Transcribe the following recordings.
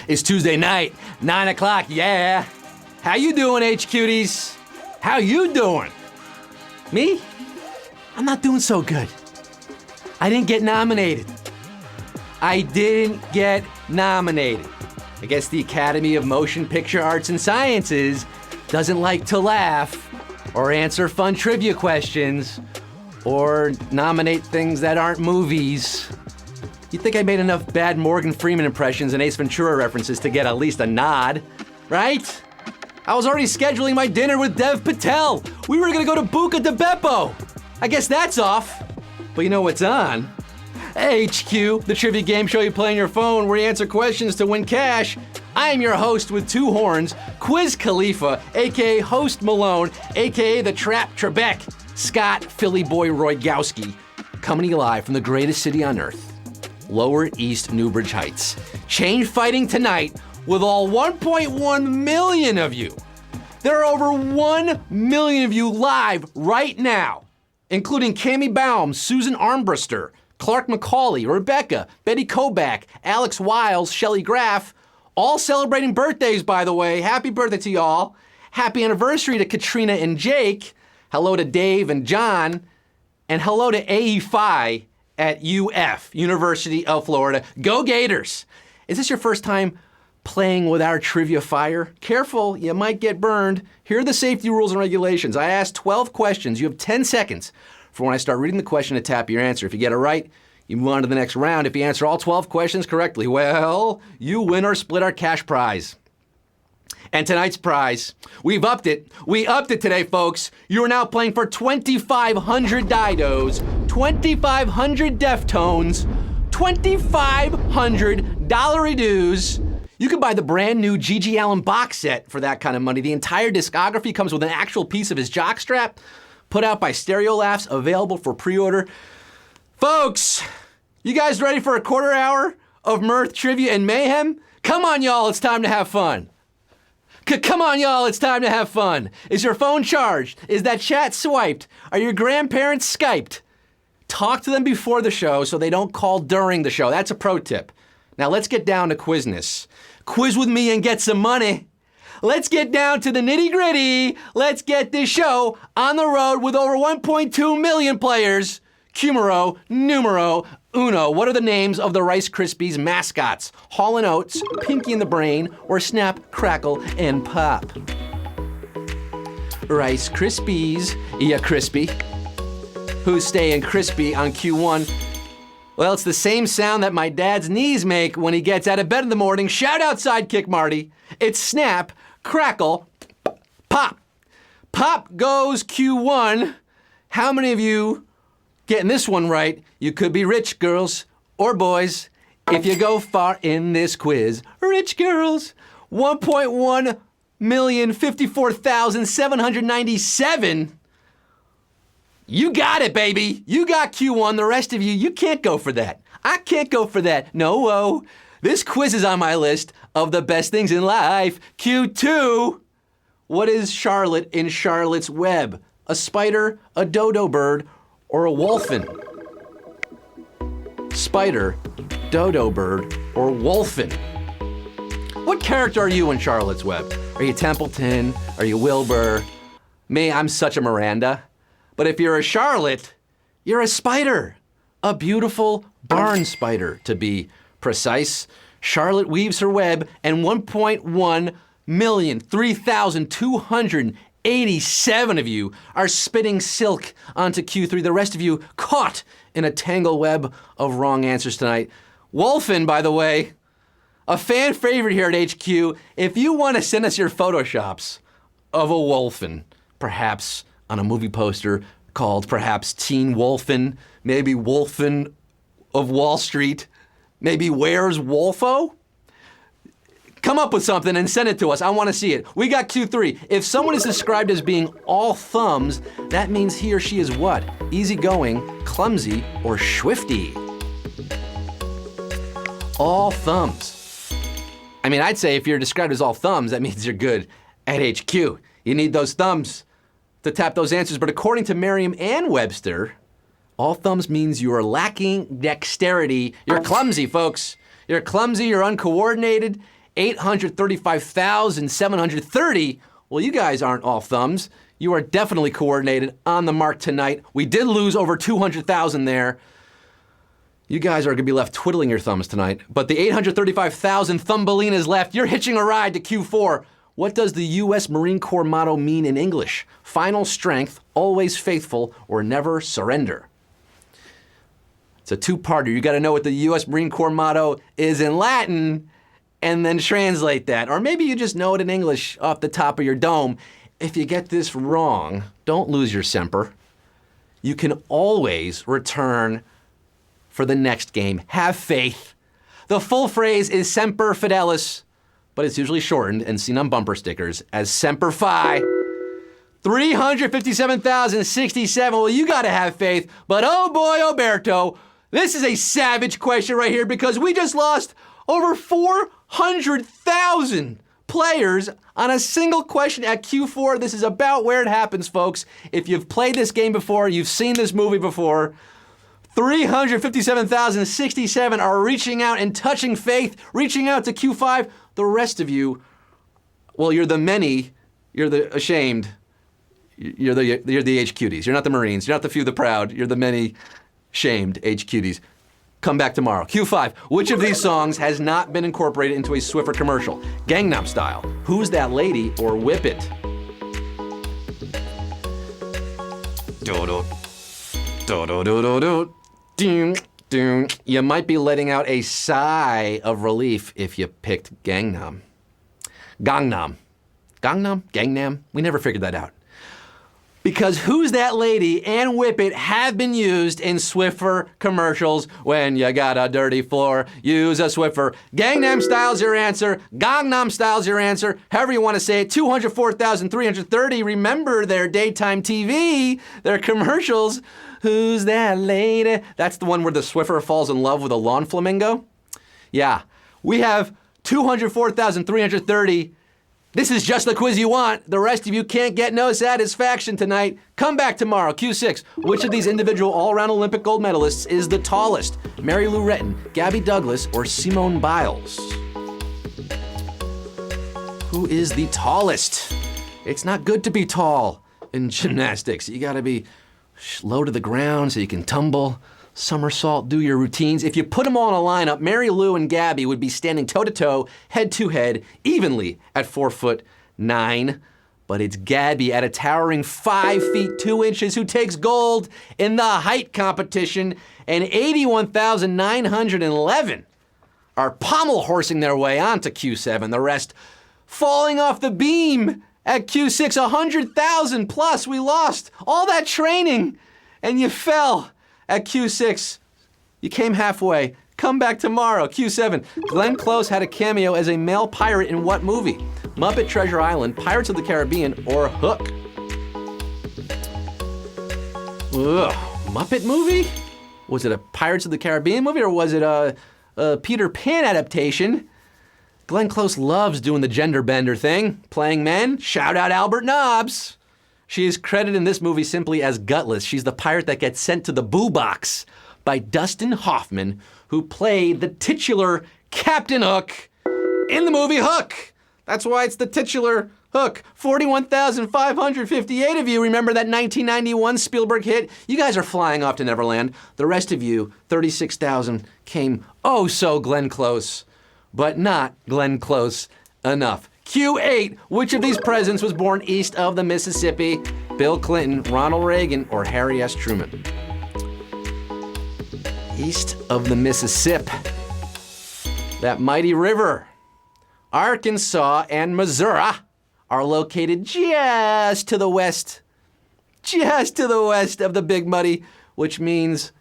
It's Tuesday night, 9 o'clock, yeah. How you doing, H-Cuties? How you doing? Me? I'm not doing so good. I didn't get nominated. I guess the Academy of Motion Picture Arts and Sciences doesn't like to laugh or answer fun trivia questions or nominate things that aren't movies. You'd think I made enough bad Morgan Freeman impressions and Ace Ventura references to get at least a nod, right? I was already scheduling my dinner with Dev Patel. We were gonna go to Buca di Beppo. I guess that's off. But you know what's on? HQ, the trivia game show you play on your phone where you answer questions to win cash. I am your host with two horns, Quiz Khalifa, aka Host Malone, aka the Trap Trebek, Scott Philly Boy Roygowski, coming to you live from the greatest city on earth, Lower East Newbridge Heights. Change fighting tonight with all 1.1 million of you. There are over 1 million of you live right now, including Cammie Baum, Susan Armbruster, Clark McCauley, Rebecca, Betty Kobach, Alex Wiles, Shelley Graff, all celebrating birthdays, by the way. Happy birthday to y'all. Happy anniversary to Katrina and Jake. Hello to Dave and John. And hello to AE Phi at UF, University of Florida. Go Gators! Is this your first time playing with our trivia fire? Careful, you might get burned. Here are the safety rules and regulations. I asked 12 questions. You have 10 seconds for when I start reading the question to tap your answer. If you get it right, you move on to the next round. If you answer all 12 questions correctly, well, you win or split our cash prize. And tonight's prize, we've upped it. We upped it today, folks. You are now playing for 2,500 Didos, 2,500 Deftones, 2,500 Dollary-Doos. You can buy the brand new G.G. Allin box set for that kind of money. The entire discography comes with an actual piece of his jockstrap, put out by Stereo Laughs, available for pre-order. Folks, you guys ready for a quarter hour of mirth, trivia, and mayhem? Come on, y'all, it's time to have fun. Come on, y'all, it's time to have fun. Is your phone charged? Is that chat swiped? Are your grandparents Skyped? Talk to them before the show so they don't call during the show. That's a pro tip. Now let's get down to quizness. Quiz with me and get some money. Let's get down to the nitty gritty. Let's get this show on the road with over 1.2 million players. Cumero, numero, uno. What are the names of the Rice Krispies mascots? Hall & Oates, Pinky and the Brain, or Snap, Crackle, and Pop? Rice Krispies. Yeah, crispy. Who's staying crispy on Q1? Well, it's the same sound that my dad's knees make when he gets out of bed in the morning. Shout out Sidekick Marty. It's Snap, Crackle, Pop. Pop goes Q1. How many of you getting this one right? You could be rich, girls or boys, if you go far in this quiz. Rich girls. 1,154,797. You got it, baby. You got Q1. The rest of you, you can't go for that. I can't go for that. No. This quiz is on my list of the best things in life. Q2. What is Charlotte in Charlotte's Web? A spider, a dodo bird, or a wolfen? Spider, dodo bird, or wolfen? What character are you in Charlotte's Web? Are you Templeton? Are you Wilbur? Me, I'm such a Miranda. But if you're a Charlotte, you're a spider. A beautiful barn spider, to be precise. Charlotte weaves her web, and 1,003,287 of you are spitting silk onto Q3. The rest of you caught in a tangled web of wrong answers tonight. Wolfen, by the way, a fan favorite here at HQ. If you want to send us your photoshops of a wolfen, perhaps on a movie poster called perhaps Teen Wolfen, maybe Wolfen of Wall Street, maybe Where's Wolfo? Come up with something and send it to us. I want to see it. We got Q3. If someone is described as being all thumbs, that means he or she is what? Easygoing, clumsy, or swifty? All thumbs. I mean, I'd say if you're described as all thumbs, that means you're good at HQ. You need those thumbs to tap those answers. But according to Merriam and Webster, all thumbs means you are lacking dexterity. You're clumsy, folks. You're clumsy, you're uncoordinated, 835,730. Well, you guys aren't all thumbs. You are definitely coordinated, on the mark tonight. We did lose over 200,000 there. You guys are going to be left twiddling your thumbs tonight. But the 835,000 Thumbelinas left. You're hitching a ride to Q4. What does the U.S. Marine Corps motto mean in English? Final strength, always faithful, or never surrender. It's a two-parter. You got to know what the U.S. Marine Corps motto is in Latin and then translate that. Or maybe you just know it in English off the top of your dome. If you get this wrong, don't lose your semper. You can always return for the next game. Have faith. The full phrase is Semper Fidelis, but it's usually shortened and seen on bumper stickers as Semper Fi. 357,067. Well, you gotta have faith, but oh boy, Oberto, this is a savage question right here because we just lost over 400,000 players on a single question at Q4. This is about where it happens, folks. If you've played this game before, you've seen this movie before, 357,067 are reaching out and touching faith, reaching out to Q5. The rest of you, well, you're the many, you're the ashamed, you're the H cuties. You're not the Marines, you're not the few, the proud, you're the many shamed H cuties. Come back tomorrow. Q5, which of these songs has not been incorporated into a Swiffer commercial? Gangnam Style, Who's That Lady, or Whip It? Do-do. Do-do-do-do-do. You might be letting out a sigh of relief if you picked Gangnam. Gangnam. Gangnam? Gangnam? We never figured that out. Because Who's That Lady and Whip It have been used in Swiffer commercials. When you got a dirty floor, use a Swiffer. Gangnam Style's your answer. Gangnam Style's your answer. However you want to say it. 204,330. Remember their daytime TV, their commercials. Who's that lady? That's the one where the Swiffer falls in love with a lawn flamingo? Yeah. We have 204,330. This is just the quiz you want. The rest of you can't get no satisfaction tonight. Come back tomorrow, Q6. Which of these individual all-around Olympic gold medalists is the tallest? Mary Lou Retton, Gabby Douglas, or Simone Biles? Who is the tallest? It's not good to be tall in gymnastics. You gotta be low to the ground so you can tumble, somersault, do your routines. If you put them all in a lineup, Mary Lou and Gabby would be standing toe-to-toe, head-to-head, evenly at 4'9". But it's Gabby at a towering 5 feet 2 inches who takes gold in the height competition, and 81,911 are pommel horsing their way onto Q7. The rest falling off the beam at Q6. 100,000 plus we lost. All that training, and you fell. At Q6, you came halfway. Come back tomorrow, Q7. Glenn Close had a cameo as a male pirate in what movie? Muppet Treasure Island, Pirates of the Caribbean, or Hook? Ugh, Muppet movie? Was it a Pirates of the Caribbean movie, or was it a Peter Pan adaptation? Glenn Close loves doing the gender bender thing, playing men. Shout out Albert Nobbs. She is credited in this movie simply as Gutless. She's the pirate that gets sent to the boo box by Dustin Hoffman, who played the titular Captain Hook in the movie Hook. That's why it's the titular Hook. 41,558 of you remember that 1991 Spielberg hit. You guys are flying off to Neverland. The rest of you, 36,000, came oh so Glenn Close, but not Glenn Close enough. Q8, which of these presidents was born east of the Mississippi? Bill Clinton, Ronald Reagan, or Harry S. Truman? East of the Mississippi. That mighty river. Arkansas and Missouri are located just to the west of the Big Muddy, which means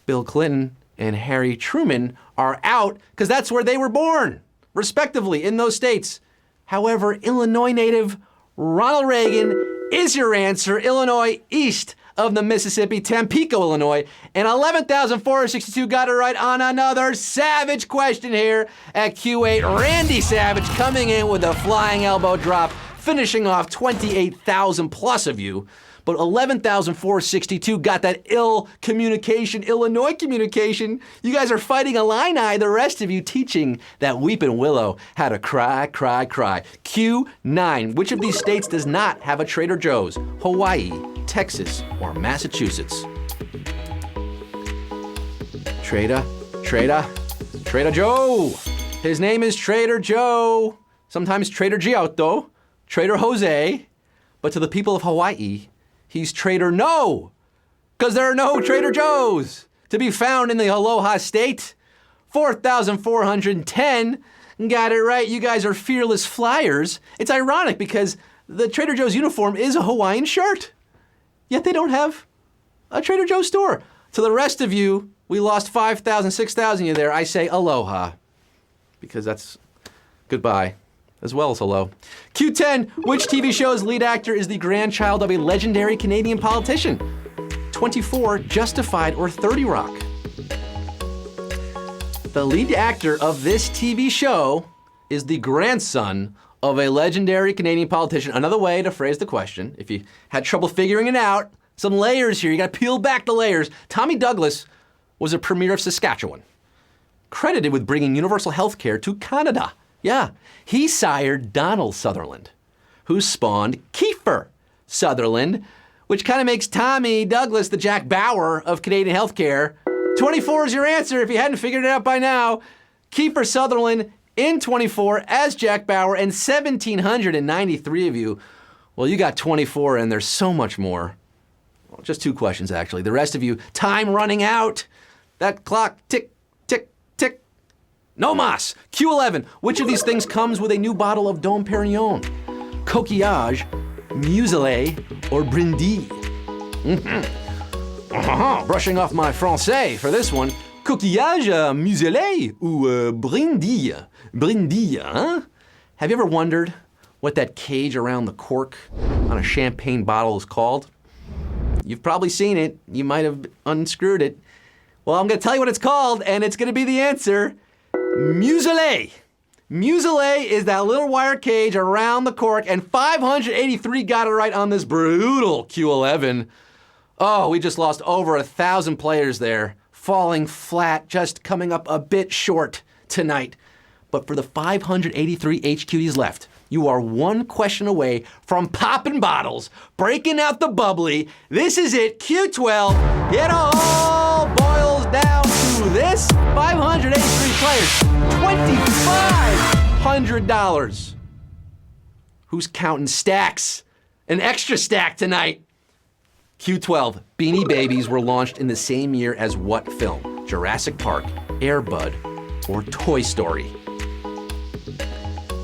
Bill Clinton and Harry Truman are out because that's where they were born, respectively, in those states. However, Illinois native Ronald Reagan is your answer. Illinois, east of the Mississippi, Tampico, Illinois. And 11,462 got it right on another savage question here at Q8. Randy Savage coming in with a flying elbow drop, finishing off 28,000 plus of you. but 11,462 got that Illinois communication. You guys are fighting Illini, the rest of you teaching that weeping willow how to cry, cry, cry. Q9, which of these states does not have a Trader Joe's? Hawaii, Texas, or Massachusetts? Trader Joe. His name is Trader Joe. Sometimes Trader Giotto, Trader Jose. But to the people of Hawaii, he's Trader No. Because there are no Trader Joe's to be found in the Aloha State. 4,410. Got it right. You guys are fearless flyers. It's ironic because the Trader Joe's uniform is a Hawaiian shirt. Yet they don't have a Trader Joe's store. To the rest of you, we lost 5,000, 6,000 you there. I say aloha because that's goodbye as well as hello. Q10, which TV show's lead actor is the grandchild of a legendary Canadian politician? 24, Justified, or 30 Rock? The lead actor of this TV show is the grandson of a legendary Canadian politician. Another way to phrase the question, if you had trouble figuring it out, some layers here. You got to peel back the layers. Tommy Douglas was a premier of Saskatchewan, credited with bringing universal health care to Canada. Yeah, he sired Donald Sutherland, who spawned Kiefer Sutherland, which kind of makes Tommy Douglas the Jack Bauer of Canadian healthcare. 24 is your answer if you hadn't figured it out by now. Kiefer Sutherland in 24 as Jack Bauer, and 1,793 of you. Well, you got 24 and there's so much more. Well, just 2 questions, actually. The rest of you, time running out. That clock, tick, tick, tick. No mas. Q11, which of these things comes with a new bottle of Dom Perignon? Coquillage, Muselet, or Brindis? Brushing off my français for this one. Coquillage, Muselet, ou Brindis? Brindis, huh? Have you ever wondered what that cage around the cork on a champagne bottle is called? You've probably seen it. You might have unscrewed it. Well, I'm going to tell you what it's called, and it's going to be the answer. Muselet. Muselet is that little wire cage around the cork, and 583 got it right on this brutal Q11. Oh, we just lost over 1,000 players there, falling flat, just coming up a bit short tonight. But for the 583 HQDs left, you are 1 question away from popping bottles, breaking out the bubbly. This is it, Q12. It all boils down to this. 583 players, $2,500. Who's counting stacks? An extra stack tonight. Q12, Beanie Babies were launched in the same year as what film? Jurassic Park, Air Bud, or Toy Story?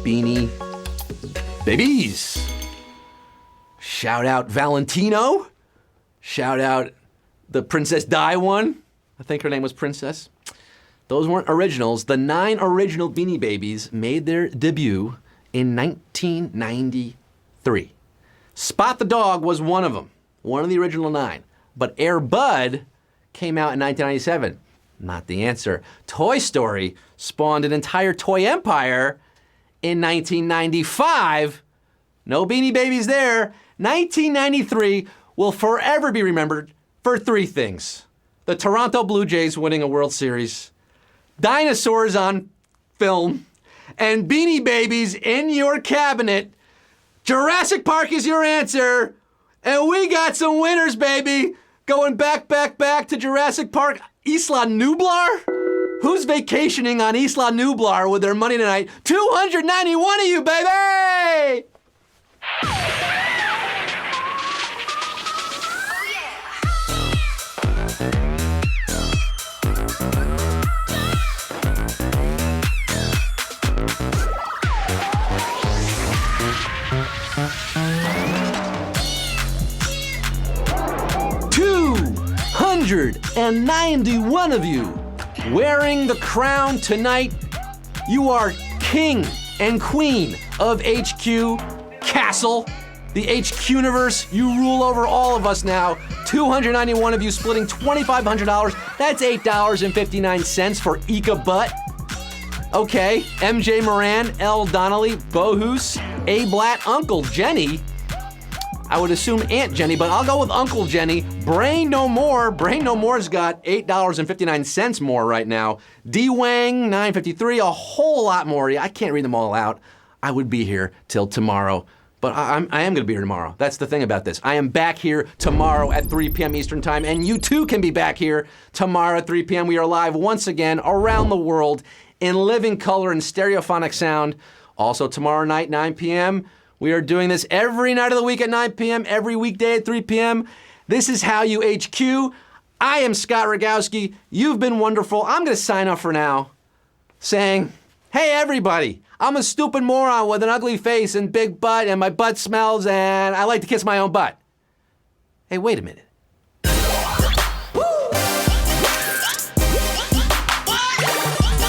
Beanie Babies. Shout out Valentino. Shout out the Princess Di one. I think her name was Princess. Those weren't originals. The 9 original Beanie Babies made their debut in 1993. Spot the Dog was one of them, one of the original 9. But Air Bud came out in 1997. Not the answer. Toy Story spawned an entire toy empire in 1995. No Beanie Babies there. 1993 will forever be remembered for 3 things. The Toronto Blue Jays winning a World Series, dinosaurs on film, and Beanie Babies in your cabinet. Jurassic Park is your answer. And we got some winners, baby. Going back to Jurassic Park. Isla Nublar? Who's vacationing on Isla Nublar with their money tonight? 291 of you, baby! And 91 of you wearing the crown tonight. You are king and queen of HQ Castle, the HQ universe. You rule over all of us now. 291 of you splitting $2,500. That's $8.59 for Ika Butt. Okay, MJ Moran, L. Donnelly, Bohus, A. Blatt, Uncle Jenny. I would assume Aunt Jenny, but I'll go with Uncle Jenny. Brain No More. Brain No More's got $8.59 more right now. D Wang, $9.53, a whole lot more. I can't read them all out. I would be here till tomorrow. But I am going to be here tomorrow. That's the thing about this. I am back here tomorrow at 3 p.m. Eastern Time, and you too can be back here tomorrow at 3 p.m. We are live once again around the world in living color and stereophonic sound. Also tomorrow night, 9 p.m., we are doing this every night of the week at 9 p.m., every weekday at 3 p.m. This is How You HQ. I am Scott Rogowski. You've been wonderful. I'm going to sign off for now saying, hey, everybody. I'm a stupid moron with an ugly face and big butt, and my butt smells, and I like to kiss my own butt. Hey, wait a minute.